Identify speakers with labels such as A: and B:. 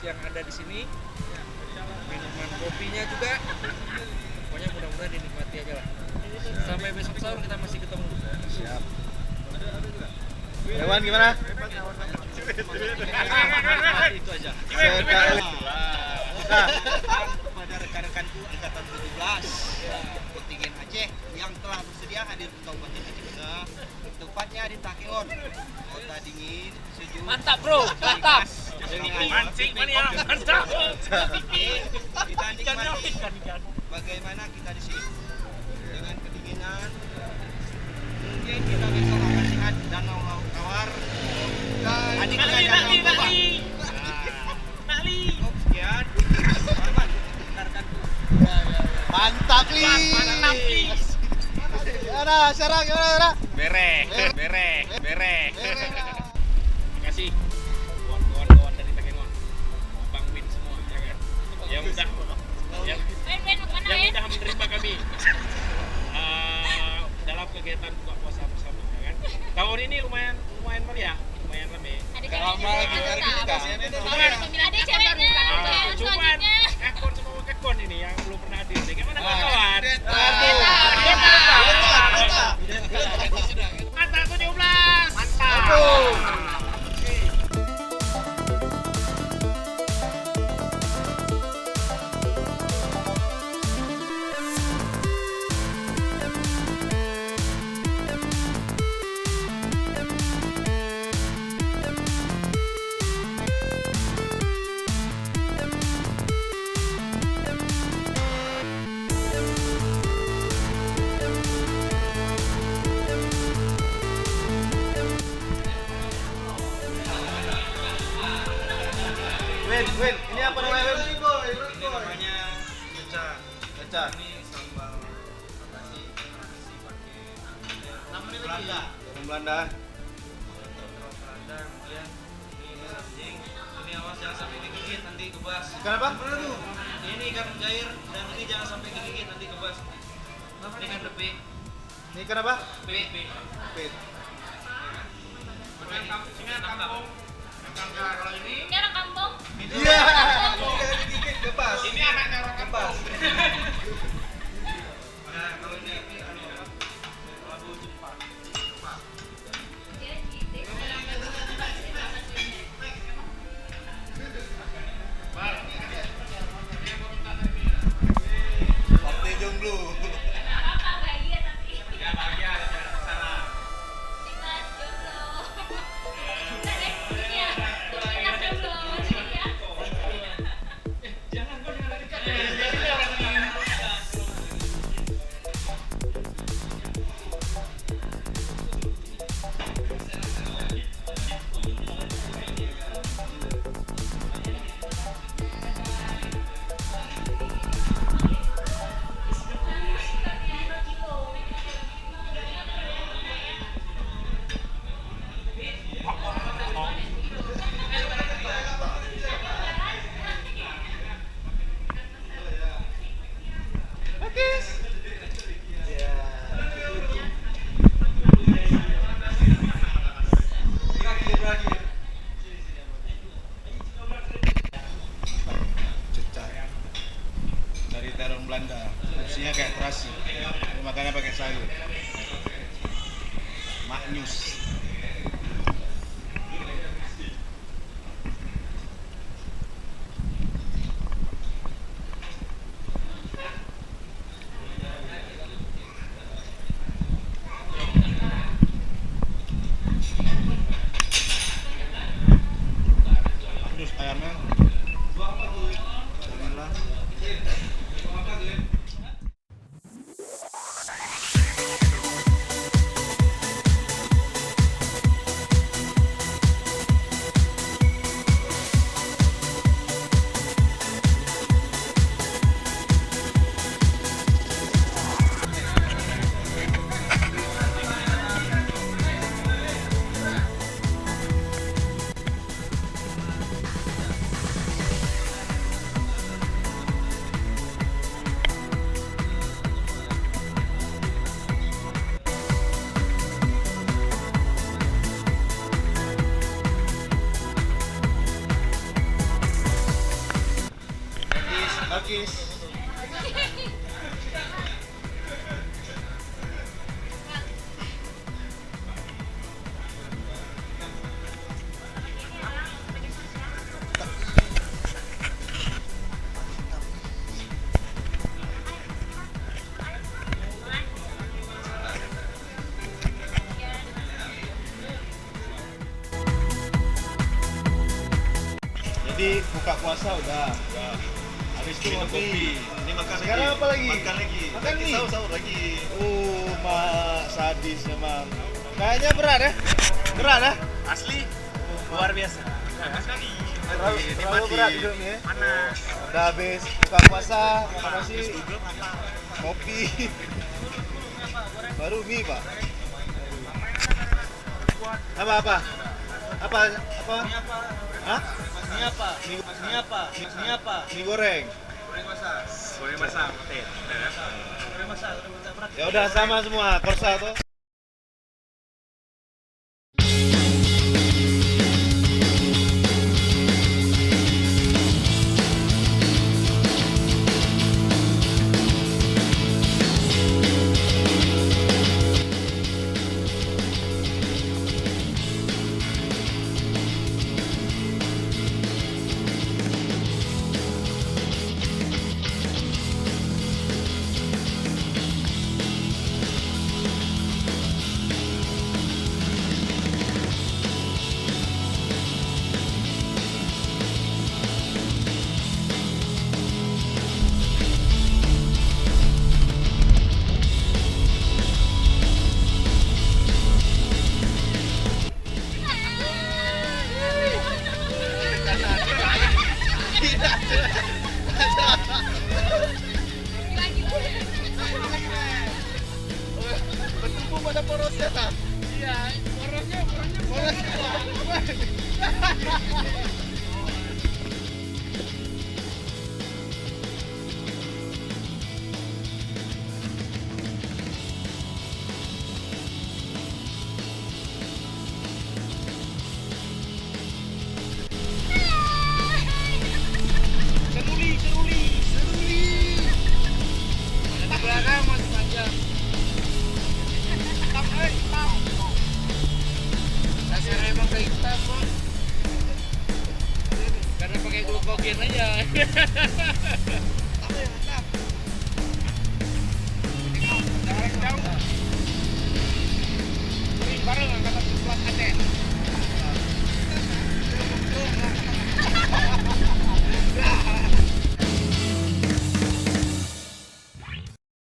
A: yang ada di sini, minuman kopinya juga. Pokoknya mudah-mudahan dinikmati aja lah. Sampai besok sahur kita masih ketemu.
B: Siap. Hewan gimana?
A: Itu aja.
B: Sekali.
C: Pada rekan-rekanku angkatan 17 kontingen Aceh yang telah bersedia hadir di Kabupaten Aceh Besar, tepatnya di Takengon, kota dingin, sejuk.
A: Mantap bro, mantap.
C: Mancing mania,
A: mantap.
C: Kita nikmati bagaimana kita di sini dengan kedinginan. Mungkin kita besok akan lihat danau laut tawar. Sekian.
B: Mantap li. Gimana? Sarang gimana?
A: Berek. Terima kasih kawan-kawan dari Takengon, Bang Win semua, ya kan? Yang udah menerima kami dalam kegiatan buka puasa bersama, ya kan? Tahun ini lumayan meriah, lumayan ramai. Cuman kakon ini yang belum pernah hadir. Gimana kawan? Mantap 17. Mantap.
B: Win, ini apa namanya Win?
C: Ini namanya Geca.
B: Geca.
C: Ini sambal nasi pakai Belanda.
B: Orang Belanda.
C: Belanda, kemudian ini anjing. Ini awas jangan sampai digigit nanti kebas.
B: Kenapa?
C: Ini ikan mujair dan ini jangan sampai digigit nanti kebas. Ini kan tepi.
B: Ini kenapa?
C: Pit.
B: Pit.
C: Ini kampung. Kalau ini
D: Orang kampung.
B: Iya.
C: jangan digigit kebas. Ini anaknya orang kebas. Nah, kalau ini labu jepang.
B: Partai jomblo. Dari terong Belanda, fungsinya kayak terasi, makanya pakai sayur. Maknyus. Maknyus ayamnya. Bismillah. buka puasa udah. Habis itu
D: Minum
B: kopi.
D: kopi. Ini makan
B: Sekarang
D: lagi.
B: apa lagi?
D: Makan lagi.
B: Makan mie?
D: Sahur lagi.
B: Mak sadis memang. Kayaknya berat ya? Berat ya?
D: Asli luar biasa.
B: Terlalu berat hidupnya ya?
D: Panas.
B: Udah habis buka puasa, makan nasi, kopi. Baru mie, Pak. Apa? Hah?
C: Ini apa?
B: Mie goreng.
D: Boleh masak.
B: Ya udah sama semua, korsa tuh. Bertumpu pada porosnya tak?
A: Iya, porosnya. Seruli. Di belakang masih panjang. Dasar emang kayak kita, Bos. Karena pakai glukogen aja.